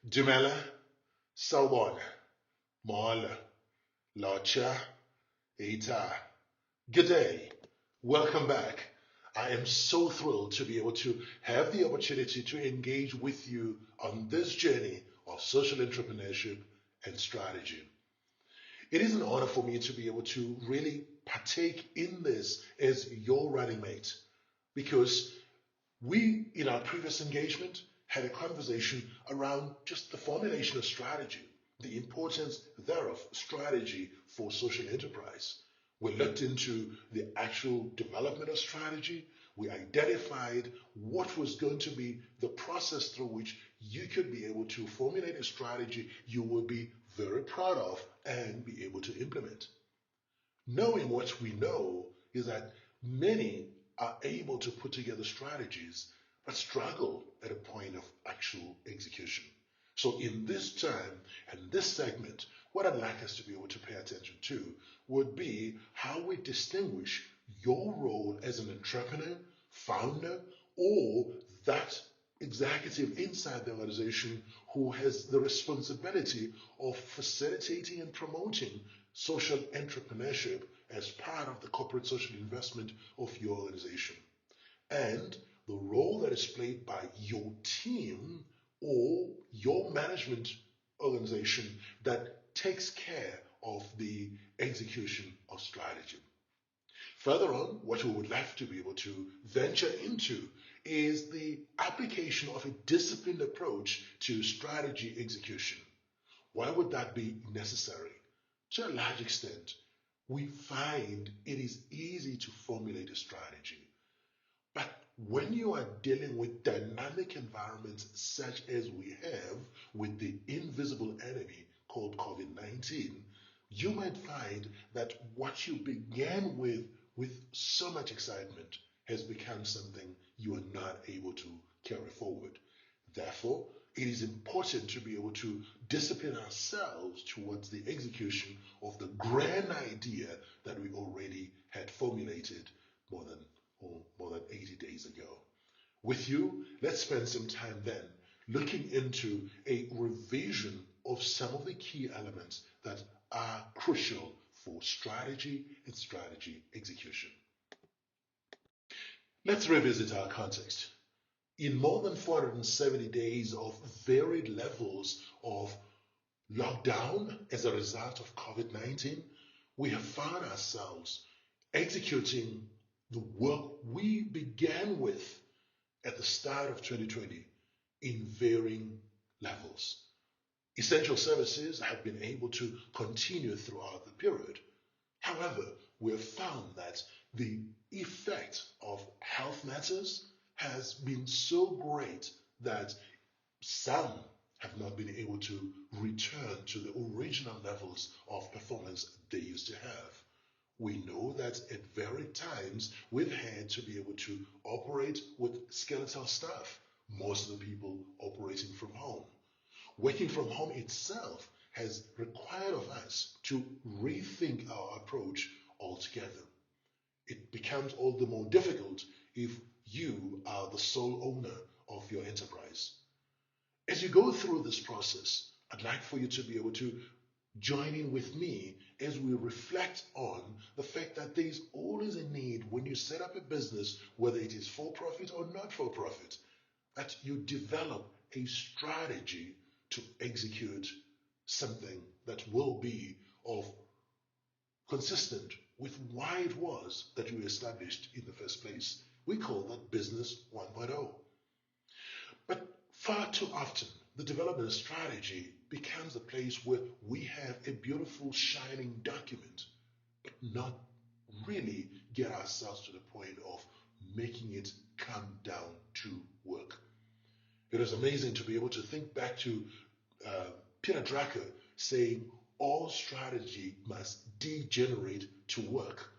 Dumela, Sawubona, Mala, Lacha, Ita. Good day. Welcome back. I am so thrilled to be able to have the opportunity to engage with you on this journey of social entrepreneurship and strategy. It is an honor for me to be able to really partake in this as your running mate because we, in our previous engagement, had a conversation around just the formulation of strategy, the importance thereof, strategy for social enterprise. We looked into the actual development of strategy. We identified what was going to be the process through which you could be able to formulate a strategy you would be very proud of and be able to implement. Knowing what we know is that many are able to put together strategies but struggle at a point of actual execution. So, in this time and this segment, what I'd like us to be able to pay attention to would be how we distinguish your role as an entrepreneur, founder, or that executive inside the organization who has the responsibility of facilitating and promoting social entrepreneurship as part of the corporate social investment of your organization. And the role that is played by your team or your management organization that takes care of the execution of strategy. Further on, what we would like to be able to venture into is the application of a disciplined approach to strategy execution. Why would that be necessary? To a large extent, we find it is easy to formulate a strategy. But when you are dealing with dynamic environments such as we have with the invisible enemy called COVID 19, you might find that what you began with so much excitement has become something you are not able to carry forward. Therefore, it is important to be able to discipline ourselves towards the execution of the grand idea that we already had formulated more than more than 80 days ago. With you, let's spend some time then looking into a revision of some of the key elements that are crucial for strategy and strategy execution. Let's revisit our context. In more than 470 days of varied levels of lockdown as a result of COVID 19, we have found ourselves executing the work we began with at the start of 2020 in varying levels. Essential services have been able to continue throughout the period. However, we have found that the effect of health matters has been so great that some have not been able to return to the original levels of performance they used to have. We know that at varied times we've had to be able to operate with skeletal staff, most of the people operating from home. Working from home itself has required of us to rethink our approach altogether. It becomes all the more difficult if you are the sole owner of your enterprise. As you go through this process, I'd like for you to be able to join in with me as we reflect on the fact that there is always a need when you set up a business, whether it is for profit or not for profit, that you develop a strategy to execute something that will be of consistent with why it was that we established in the first place. We call that business 1.0. But far too often, the development strategy becomes a place where we have a beautiful, shining document, but not really get ourselves to the point of making it come down to work. It is amazing to be able to think back to Peter Drucker saying, all strategy must degenerate to work.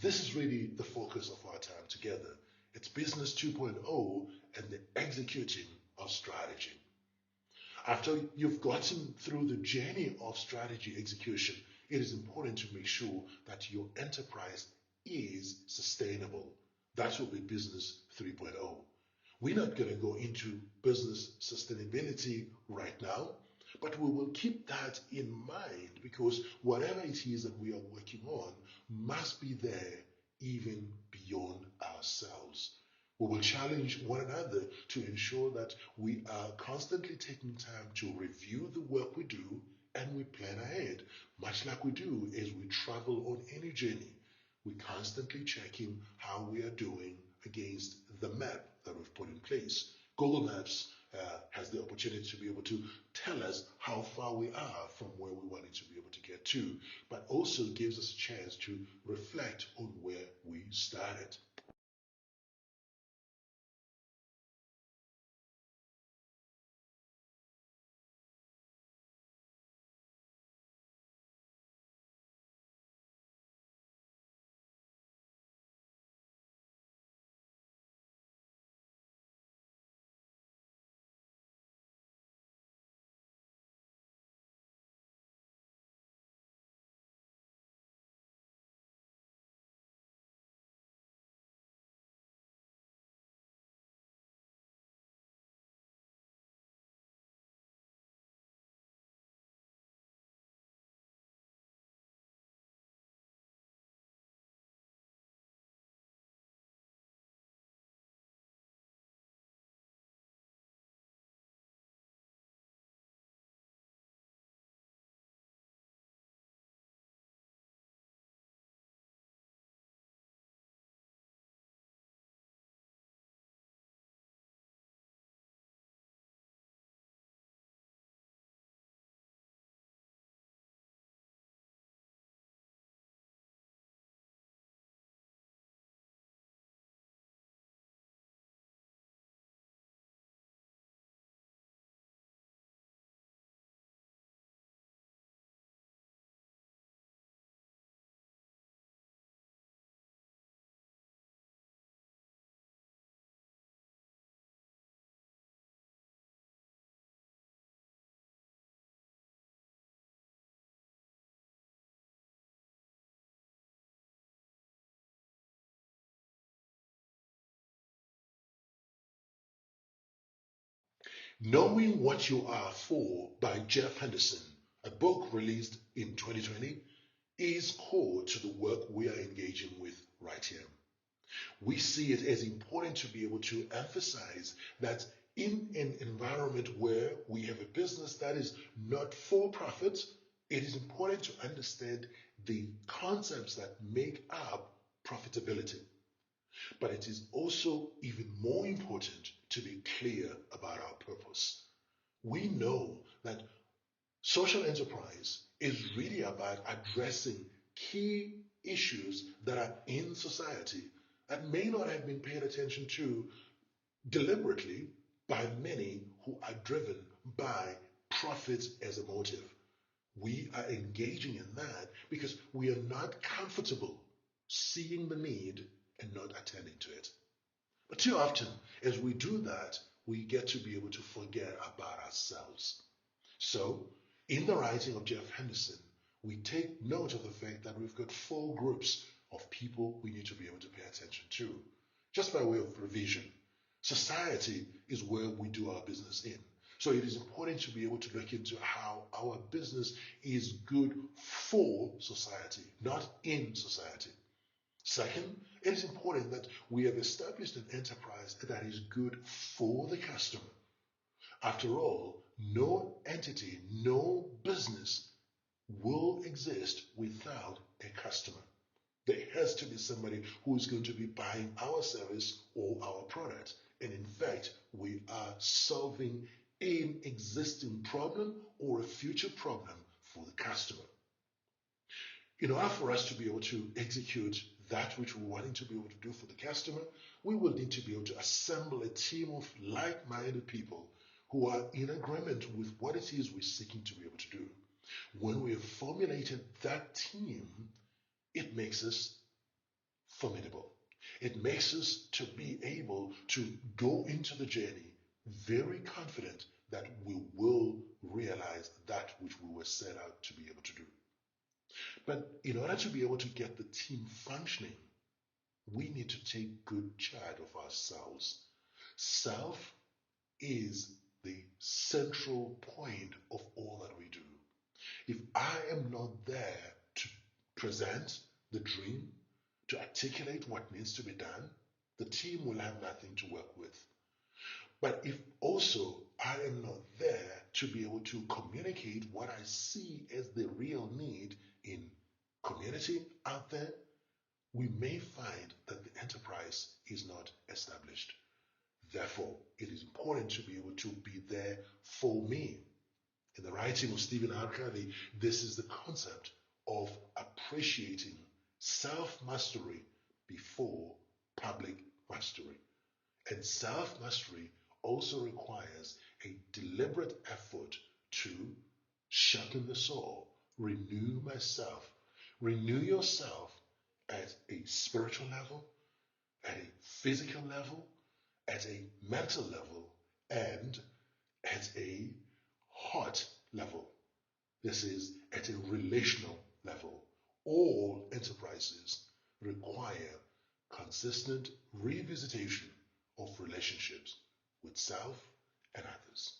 This is really the focus of our time together. It's business 2.0 and the executing of strategy. After you've gotten through the journey of strategy execution, it is important to make sure that your enterprise is sustainable. That will be business 3.0. We're not going to go into business sustainability right now, but we will keep that in mind because whatever it is that we are working on must be there even beyond ourselves. We will challenge one another to ensure that we are constantly taking time to review the work we do and we plan ahead, much like we do as we travel on any journey. We constantly checking how we are doing against the map that we've put in place. Google Maps has the opportunity to be able to tell us how far we are from where we wanted to be able to get to, but also gives us a chance to reflect on where we started. Knowing What You Are For by Jeff Henderson, a book released in 2020, is core to the work we are engaging with right here. We see it as important to be able to emphasize that in an environment where we have a business that is not for profit, it is important to understand the concepts that make up profitability. But it is also even more important to be clear about our purpose. We know that social enterprise is really about addressing key issues that are in society that may not have been paid attention to deliberately by many who are driven by profit as a motive. We are engaging in that because we are not comfortable seeing the need and not attending to it. But too often, as we do that, we get to be able to forget about ourselves. So, in the writing of Jeff Henderson, we take note of the fact that we've got four groups of people we need to be able to pay attention to. Just by way of revision, society is where we do our business in. So it is important to be able to look into how our business is good for society, not in society. Second, it is important that we have established an enterprise that is good for the customer. After all, no entity, no business will exist without a customer. There has to be somebody who is going to be buying our service or our product. And in fact, we are solving an existing problem or a future problem for the customer. In order for us to be able to execute that which we're wanting to be able to do for the customer, we will need to be able to assemble a team of like-minded people who are in agreement with what it is we're seeking to be able to do. When we have formulated that team, it makes us formidable. It makes us to be able to go into the journey very confident that we will realize that which we were set out to be able to do. But in order to be able to get the team functioning, we need to take good charge of ourselves. Self is the central point of all that we do. If I am not there to present the dream, to articulate what needs to be done, the team will have nothing to work with. But if also I am not there to be able to communicate what I see as the real need in community out there, we may find that the enterprise is not established. Therefore, it is important to be able to be there for me. In the writing of Stephen R. Covey, this is the concept of appreciating self-mastery before public mastery. And self-mastery also requires a deliberate effort to sharpen the saw, renew myself. Renew yourself at a spiritual level, at a physical level, at a mental level, and at a heart level. This is at a relational level. All enterprises require consistent revisitation of relationships with self and others.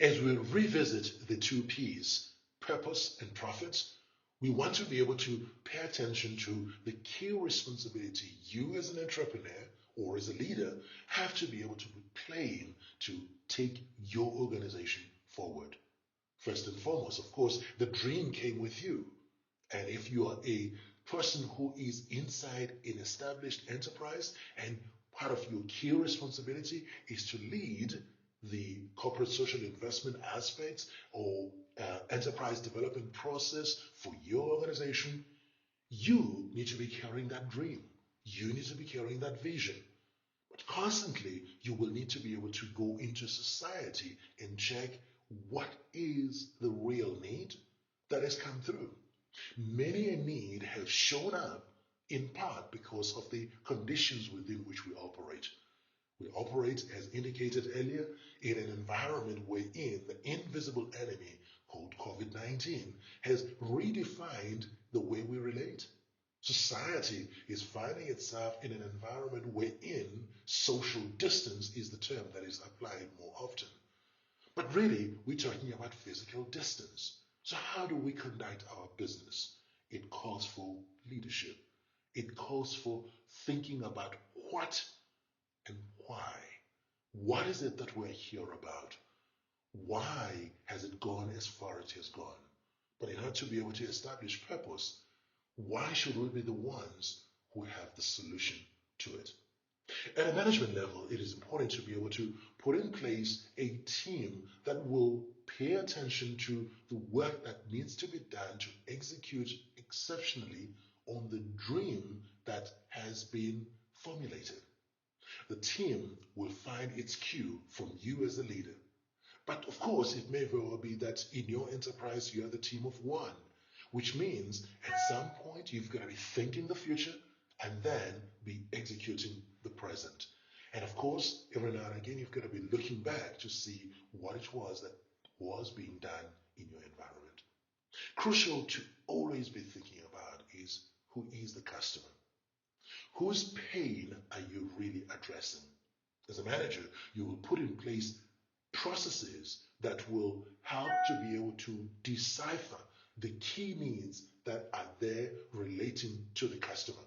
As we revisit the two P's, purpose and profits, we want to be able to pay attention to the key responsibility you as an entrepreneur or as a leader have to be able to be playing to take your organization forward. First and foremost, of course, the dream came with you. And if you are a person who is inside an established enterprise and part of your key responsibility is to lead the corporate social investment aspects or enterprise development process for your organization, you need to be carrying that dream. You need to be carrying that vision. But constantly, you will need to be able to go into society and check what is the real need that has come through. Many a need has shown up in part because of the conditions within which we operate. We operate, as indicated earlier, in an environment wherein the invisible enemy called COVID-19 has redefined the way we relate. Society is finding itself in an environment wherein social distance is the term that is applied more often. But really, we're talking about physical distance. So how do we conduct our business? It calls for leadership. It calls for thinking about what and why. What is it that we're here about? Why has it gone as far as it has gone? But in order to be able to establish purpose, why should we be the ones who have the solution to it? At a management level, it is important to be able to put in place a team that will pay attention to the work that needs to be done to execute exceptionally on the dream that has been formulated. The team will find its cue from you as a leader. But of course, it may very well be that in your enterprise, you are the team of one. which means at some point you've got to be thinking the future and then be executing the present. And of course, every now and again, you've got to be looking back to see what it was that was being done in your environment. Crucial to always be thinking about is, who is the customer? Whose pain are you really addressing? As a manager, you will put in place processes that will help to be able to decipher the key needs that are there relating to the customer.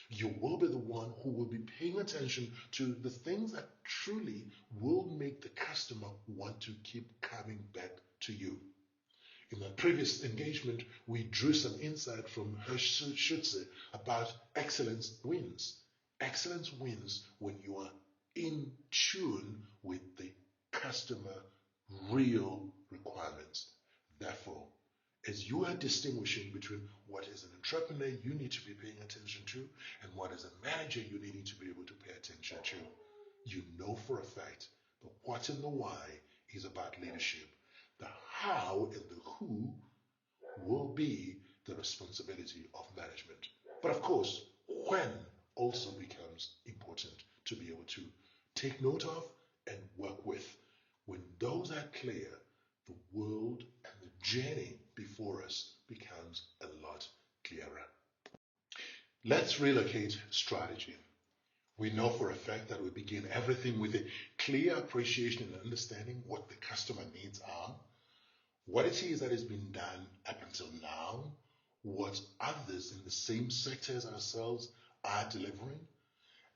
You will be the one who will be paying attention to the things that truly will make the customer want to keep coming back to you. In the previous engagement, we drew some insight from Schutze about excellence wins. Excellence wins when you are in tune with the customer real requirements. Therefore, as you are distinguishing between what is an entrepreneur you need to be paying attention to and what is a manager you need to be able to pay attention to, you know for a fact the what and the why is about leadership. The how and the who will be the responsibility of management. But of course, when also becomes important to be able to take note of and work with. When those are clear, the world and the journey before us becomes a lot clearer. Let's relocate strategy. We know for a fact that we begin everything with a clear appreciation and understanding what the customer needs are, what it is that has been done up until now, what others in the same sector as ourselves are delivering,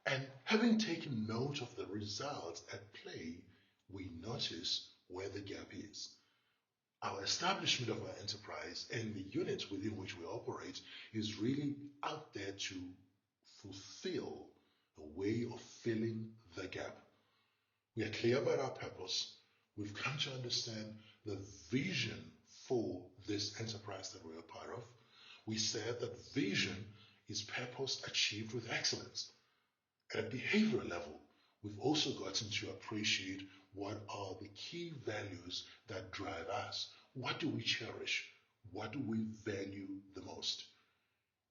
and having taken note of the results at play, we notice where the gap is. Our establishment of our enterprise and the units within which we operate is really out there to fulfill a way of filling the gap. We are clear about our purpose. We've come to understand the vision for this enterprise that we're a part of. We said that vision is purpose achieved with excellence. At a behavioral level, we've also gotten to appreciate what are the key values that drive us. What do we cherish? What do we value the most?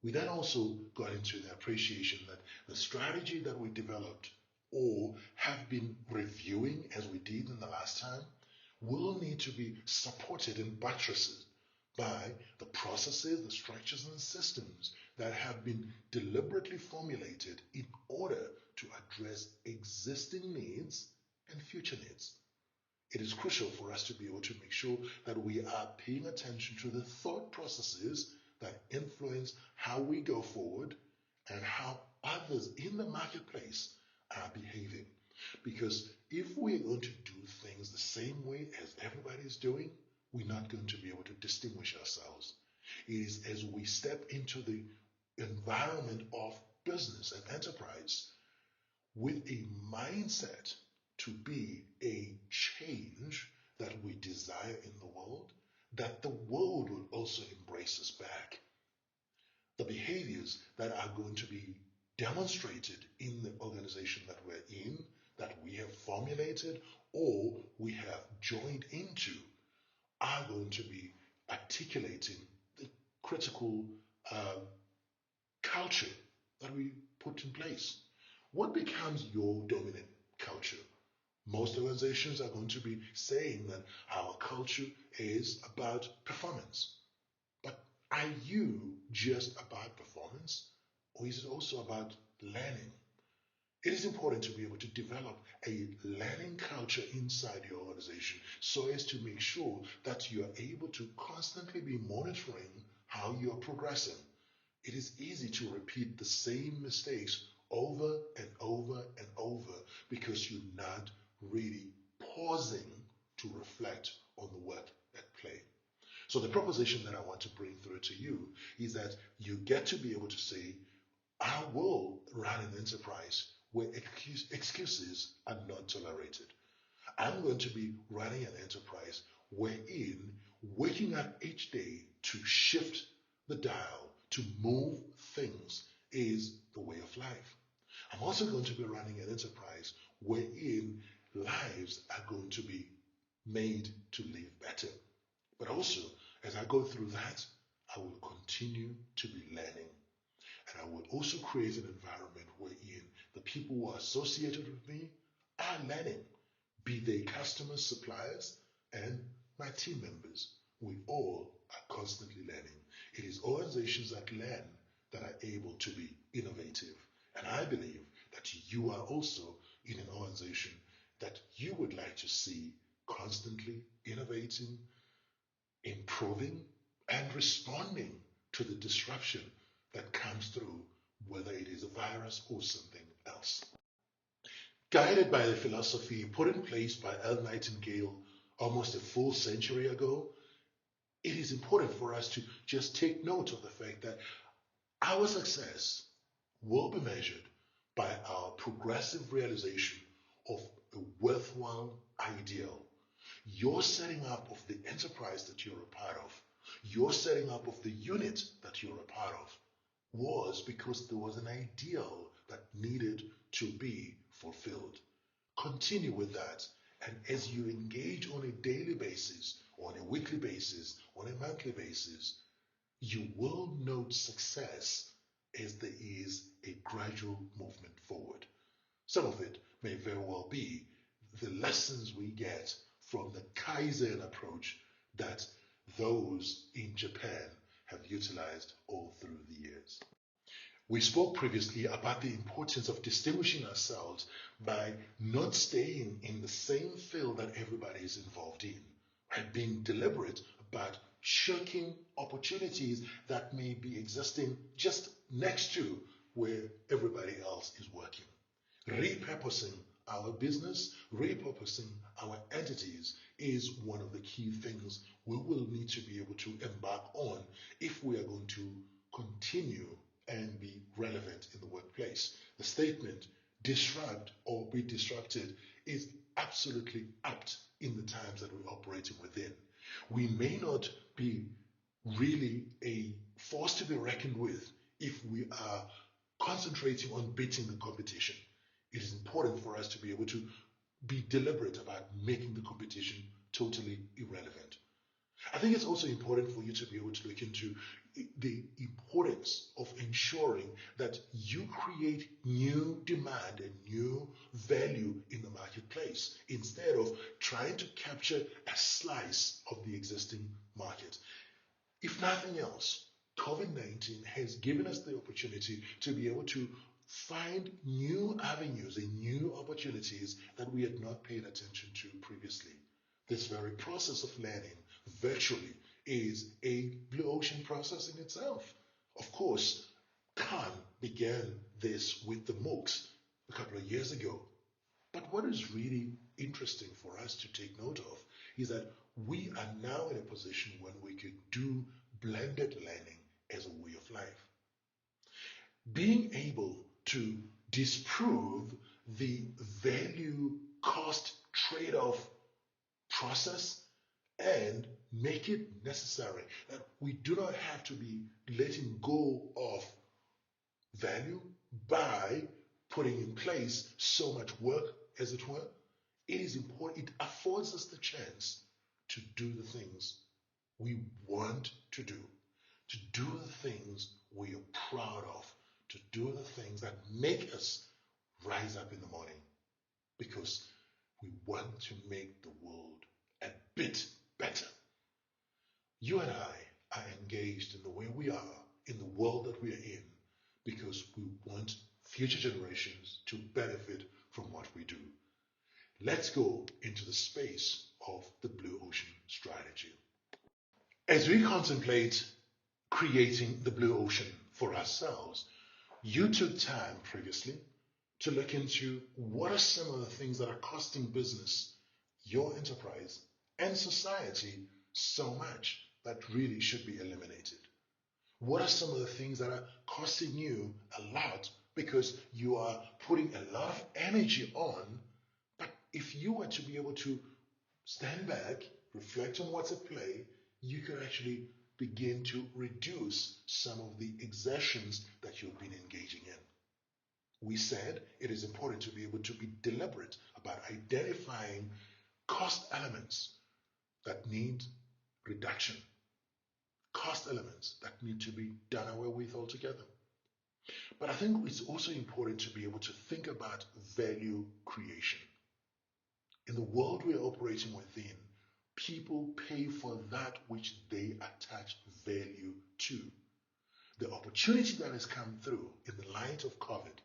We then also got into the appreciation that the strategy that we developed or have been reviewing as we did in the last time will need to be supported and buttressed by the processes, the structures, and systems that have been deliberately formulated in order to address existing needs and future needs. It is crucial for us to be able to make sure that we are paying attention to the thought processes that influence how we go forward and how others in the marketplace are behaving. Because if we're going to do things the same way as everybody is doing, we're not going to be able to distinguish ourselves. It is as we step into the environment of business and enterprise with a mindset to be a change that we desire in the world, that the world will also embrace us back. The behaviors that are going to be demonstrated in the organization that we're in, that we have formulated or we have joined into, are going to be articulating the critical culture that we put in place. What becomes your dominant culture? Most organizations are going to be saying that our culture is about performance. But are you just about performance, or is it also about learning? It is important to be able to develop a learning culture inside your organization so as to make sure that you are able to constantly be monitoring how you are progressing. It is easy to repeat the same mistakes over and over and over because you're not really pausing to reflect on the work at play. So the proposition that I want to bring through to you is that you get to be able to say, I will run an enterprise where excuses are not tolerated. I'm going to be running an enterprise wherein waking up each day to shift the dial, to move things is the way of life. I'm also going to be running an enterprise wherein lives are going to be made to live better. But also, as I go through that, I will continue to be learning. And I will also create an environment wherein the people who are associated with me are learning, be they customers, suppliers, and my team members. We all are constantly learning. It is organizations that learn that are able to be innovative. And I believe that you are also in an organization that you would like to see constantly innovating, improving, and responding to the disruption that comes through, whether it is a virus or something else. Guided by the philosophy put in place by L. Nightingale almost a full century ago, it is important for us to just take note of the fact that our success will be measured by our progressive realization of a worthwhile ideal. Your setting up of the enterprise that you're a part of, your setting up of the unit that you're a part of, was because there was an ideal that needed to be fulfilled. Continue with that, and as you engage on a daily basis, on a weekly basis, on a monthly basis, you will note success as there is a gradual movement forward. Some of it may very well be the lessons we get from the Kaizen approach that those in Japan have utilized all through the years. We spoke previously about the importance of distinguishing ourselves by not staying in the same field that everybody is involved in, right? Being deliberate about shirking opportunities that may be existing just next to where everybody else is working. Repurposing our business, repurposing our entities is one of the key things we will need to be able to embark on if we are going to continue and be relevant in the workplace. The statement, disrupt or be disrupted, is absolutely apt in the times that we're operating within. We may not be really a force to be reckoned with if we are concentrating on beating the competition. It is important for us to be able to be deliberate about making the competition totally irrelevant. I think it's also important for you to be able to look into the importance of ensuring that you create new demand and new value in the marketplace instead of trying to capture a slice of the existing market. If nothing else, COVID-19 has given us the opportunity to be able to find new avenues and new opportunities that we had not paid attention to previously. This very process of learning virtually is a blue ocean process in itself. Of course, Khan began this with the MOOCs a couple of years ago. But what is really interesting for us to take note of is that we are now in a position when we could do blended learning as a way of life. Being able to disprove the value cost trade-off process and make it necessary that we do not have to be letting go of value by putting in place so much work, as it were. It is important. It affords us the chance to do the things we want to do the things we are proud of, to do the things that make us rise up in the morning, because we want to make the world a bit better. You and I are engaged in the way we are, in the world that we are in, because we want future generations to benefit from what we do. Let's go into the space of the Blue Ocean strategy. As we contemplate creating the Blue Ocean for ourselves, you took time previously to look into what are some of the things that are costing business, your enterprise, and society so much that really should be eliminated. What are some of the things that are costing you a lot because you are putting a lot of energy on, but if you were to be able to stand back, reflect on what's at play, you could actually begin to reduce some of the exertions that you've been engaging in. We said it is important to be able to be deliberate about identifying cost elements that need reduction. cost elements that need to be done away with altogether. But I think it's also important to be able to think about value creation. In the world we're operating within, people pay for that which they attach value to. The opportunity that has come through in the light of COVID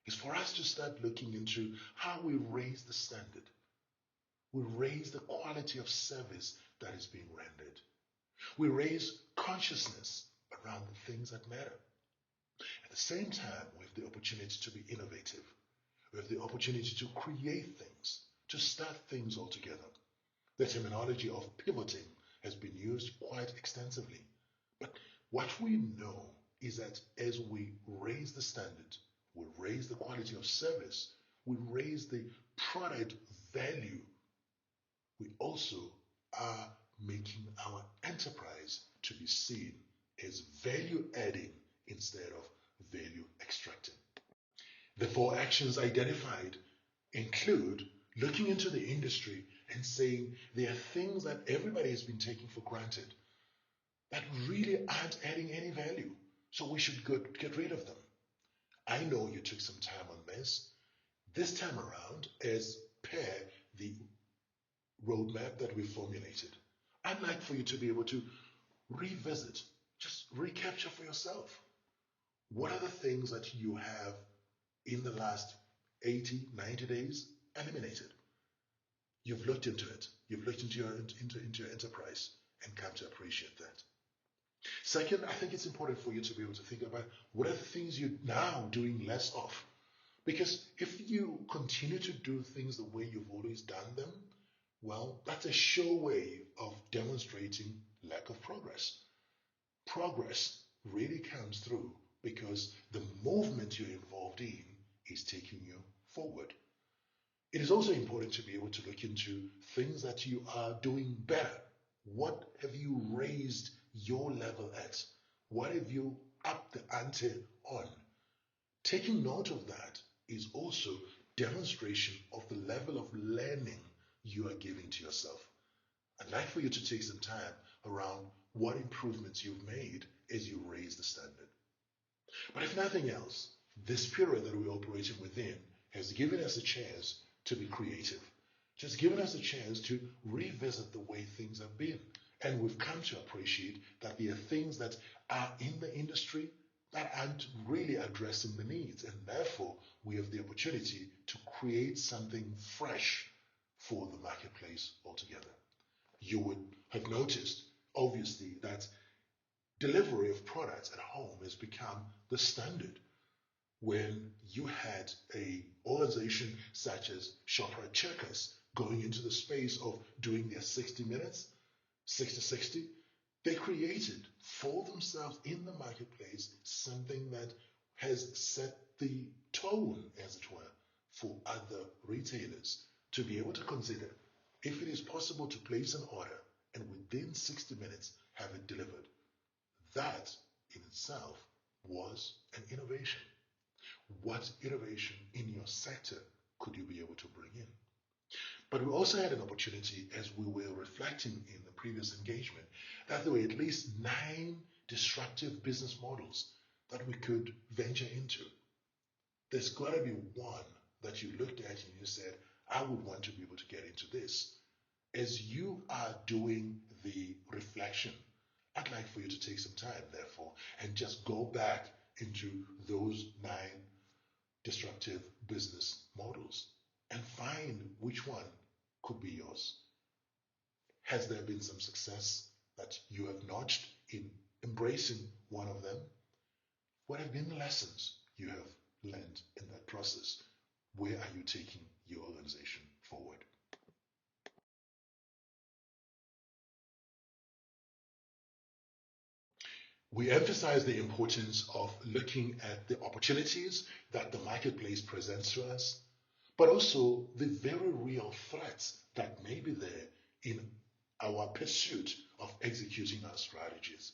is for us to start looking into how we raise the standard. We raise the quality of service that is being rendered. We raise consciousness around the things that matter. At the same time, we have the opportunity to be innovative. We have the opportunity to create things, to start things altogether. The terminology of pivoting has been used quite extensively. But what we know is that as we raise the standard, we raise the quality of service, we raise the product value, we also are making our enterprise to be seen as value adding instead of value extracting. The 4 actions identified include looking into the industry and saying there are things that everybody has been taking for granted that really aren't adding any value. So we should get rid of them. I know you took some time on this. This time around, as per the roadmap that we formulated, I'd like for you to be able to revisit, just recapture for yourself. What are the things that you have in the last 80, 90 days eliminated? You've looked into it. You've looked into your enterprise and come to appreciate that. Second, I think it's important for you to be able to think about what are the things you're now doing less of. Because if you continue to do things the way you've always done them, well, that's a sure way of demonstrating lack of progress. Progress really comes through because the movement you're involved in is taking you forward. It is also important to be able to look into things that you are doing better. What have you raised your level at? What have you upped the ante on? Taking note of that is also demonstration of the level of learning you are giving to yourself. I'd like for you to take some time around what improvements you've made as you raise the standard. But if nothing else, this period that we're operating within has given us a chance to be creative, just given us a chance to revisit the way things have been. And we've come to appreciate that there are things that are in the industry that aren't really addressing the needs. And therefore, we have the opportunity to create something fresh for the marketplace altogether. You would have noticed, obviously, that delivery of products at home has become the standard. When you had an organization such as Shoprite Checkers going into the space of doing their 60 minutes, 60-60, they created for themselves in the marketplace something that has set the tone, as it were, for other retailers to be able to consider if it is possible to place an order and within 60 minutes have it delivered. That in itself was an innovation. What innovation in your sector could you be able to bring in? But we also had an opportunity, as we were reflecting in the previous engagement, that there were at least 9 disruptive business models that we could venture into. There's got to be one that you looked at and you said, I would want to be able to get into this. As you are doing the reflection, I'd like for you to take some time, therefore, and just go back into those 9 disruptive business models and find which one could be yours. Has there been some success that you have notched in embracing one of them? What have been the lessons you have learned in that process? Where are you taking your organization forward? We emphasize the importance of looking at the opportunities that the marketplace presents to us, but also the very real threats that may be there in our pursuit of executing our strategies.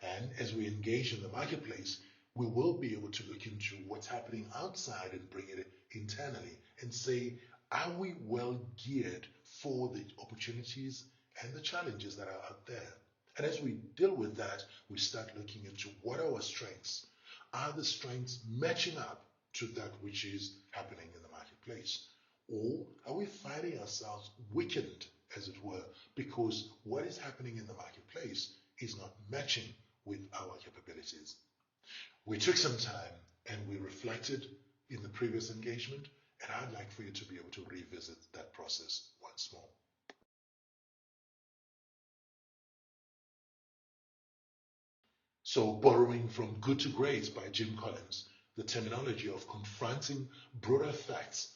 And as we engage in the marketplace, we will be able to look into what's happening outside and bring it internally and say, are we well geared for the opportunities and the challenges that are out there? And as we deal with that, we start looking into what are our strengths. Are the strengths matching up to that which is happening in the marketplace? Or are we finding ourselves weakened, as it were, because what is happening in the marketplace is not matching with our capabilities? We took some time and we reflected in the previous engagement, and I'd like for you to be able to revisit that process once more. So, borrowing from Good to Great by Jim Collins, the terminology of confronting broader facts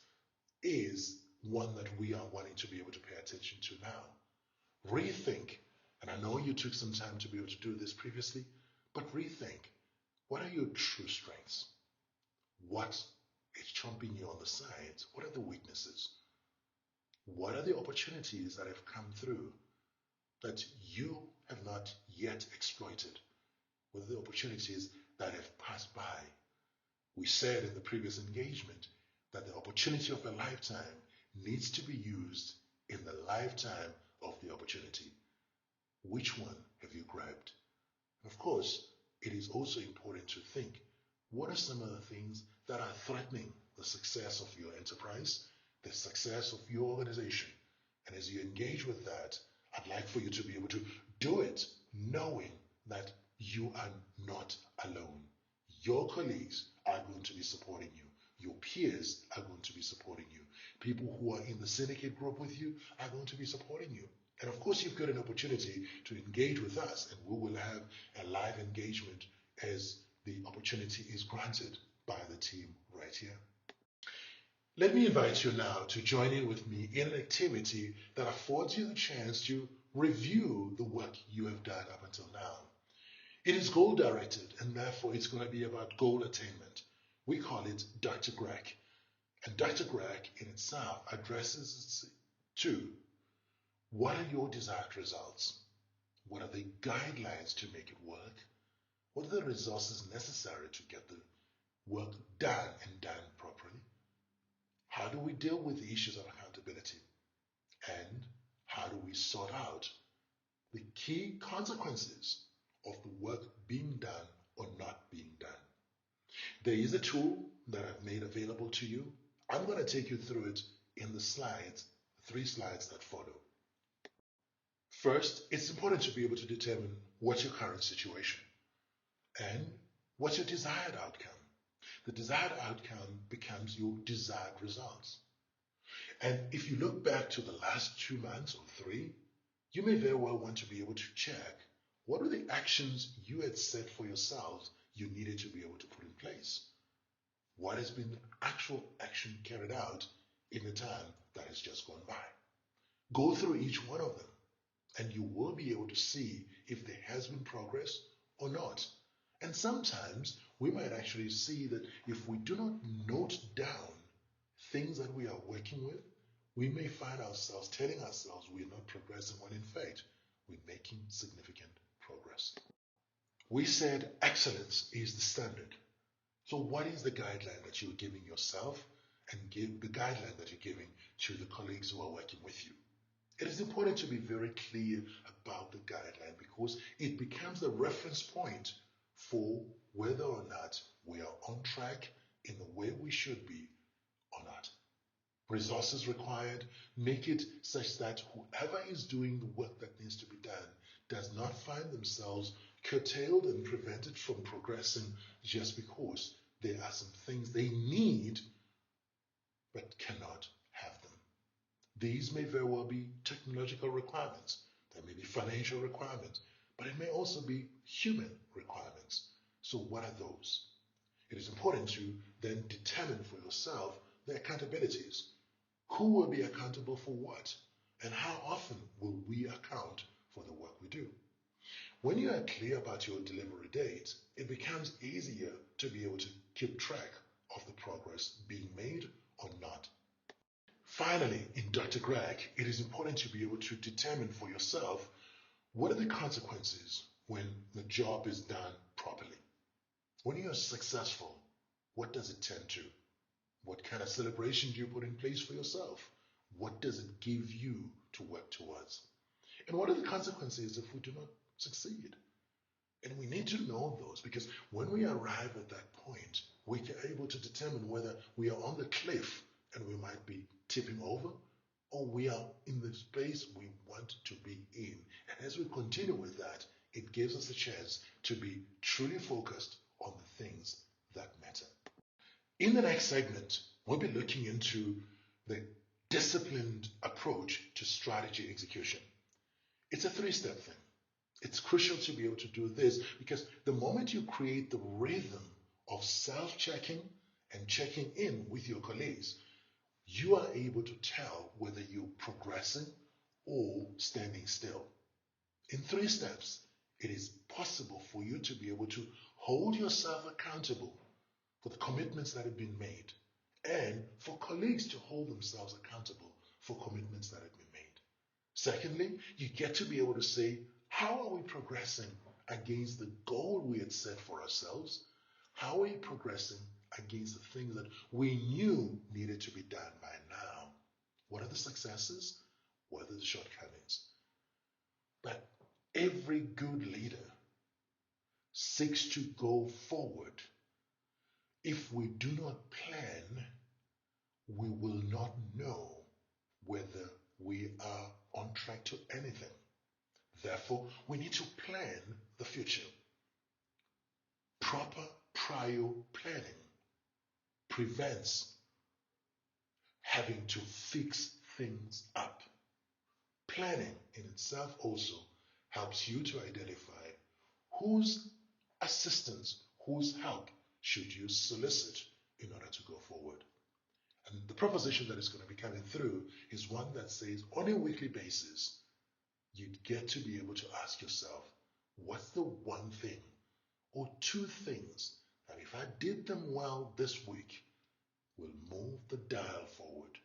is one that we are wanting to be able to pay attention to now. Rethink, and I know you took some time to be able to do this previously, but rethink, what are your true strengths? What is chomping you on the sides? What are the weaknesses? What are the opportunities that have come through that you have not yet exploited? What are the opportunities that have passed by? We said in the previous engagement that the opportunity of a lifetime needs to be used in the lifetime of the opportunity. Which one have you grabbed? And of course, it is also important to think, what are some of the things that are threatening the success of your enterprise, the success of your organization? And as you engage with that, I'd like for you to be able to do it knowing that you are not alone. Your colleagues are going to be supporting you. Your peers are going to be supporting you. People who are in the syndicate group with you are going to be supporting you. And of course, you've got an opportunity to engage with us, and we will have a live engagement as the opportunity is granted by the team right here. Let me invite you now to join in with me in an activity that affords you the chance to review the work you have done up until now. It is goal directed, and therefore it's going to be about goal attainment. We call it Dr. Greg. And Dr. Greg in itself addresses to what are your desired results? What are the guidelines to make it work? What are the resources necessary to get the work done and done properly? How do we deal with the issues of accountability? And how do we sort out the key consequences of the work being done or not being done? There is a tool that I've made available to you. I'm going to take you through it in the slides, 3 slides that follow. First, it's important to be able to determine what's your current situation and what's your desired outcome. The desired outcome becomes your desired results. And if you look back to the last 2 months or 3, you may very well want to be able to check what are the actions you had set for yourselves you needed to be able to put in place. What has been the actual action carried out in the time that has just gone by? Go through each one of them, and you will be able to see if there has been progress or not. And sometimes we might actually see that if we do not note down things that we are working with, we may find ourselves telling ourselves we're not progressing when in fact we're making significant progress. We said excellence is the standard. So what is the guideline that you're giving yourself and give the guideline that you're giving to the colleagues who are working with you? It is important to be very clear about the guideline because it becomes the reference point for whether or not we are on track in the way we should be or not. Resources required, make it such that whoever is doing the work that needs to be done does not find themselves curtailed and prevented from progressing just because there are some things they need but cannot have them. These may very well be technological requirements, there may be financial requirements, but it may also be human requirements. So what are those? It is important to then determine for yourself the accountabilities. Who will be accountable for what? And how often will we account for the work we do? When you are clear about your delivery date, it becomes easier to be able to keep track of the progress being made or not. Finally, in Dr. Greg, it is important to be able to determine for yourself what are the consequences when the job is done properly. When you are successful, what does it tend to? What kind of celebration do you put in place for yourself? What does it give you to work towards? And what are the consequences if we do not succeed. And we need to know those, because when we arrive at that point, we are able to determine whether we are on the cliff and we might be tipping over, or we are in the space we want to be in. And as we continue with that, it gives us a chance to be truly focused on the things that matter. In the next segment, we'll be looking into the disciplined approach to strategy execution. It's a three-step thing. It's crucial to be able to do this, because the moment you create the rhythm of self-checking and checking in with your colleagues, you are able to tell whether you're progressing or standing still. In 3 steps, it is possible for you to be able to hold yourself accountable for the commitments that have been made, and for colleagues to hold themselves accountable for commitments that have been made. Secondly, you get to be able to say, how are we progressing against the goal we had set for ourselves? How are we progressing against the things that we knew needed to be done by now? What are the successes? What are the shortcomings? But every good leader seeks to go forward. If we do not plan, we will not know whether we are on track to anything. Therefore, we need to plan the future. Proper prior planning prevents having to fix things up. Planning in itself also helps you to identify whose assistance, whose help should you solicit in order to go forward. And the proposition that is going to be coming through is one that says, on a weekly basis, you get to be able to ask yourself, what's the one thing or 2 things that if I did them well this week will move the dial forward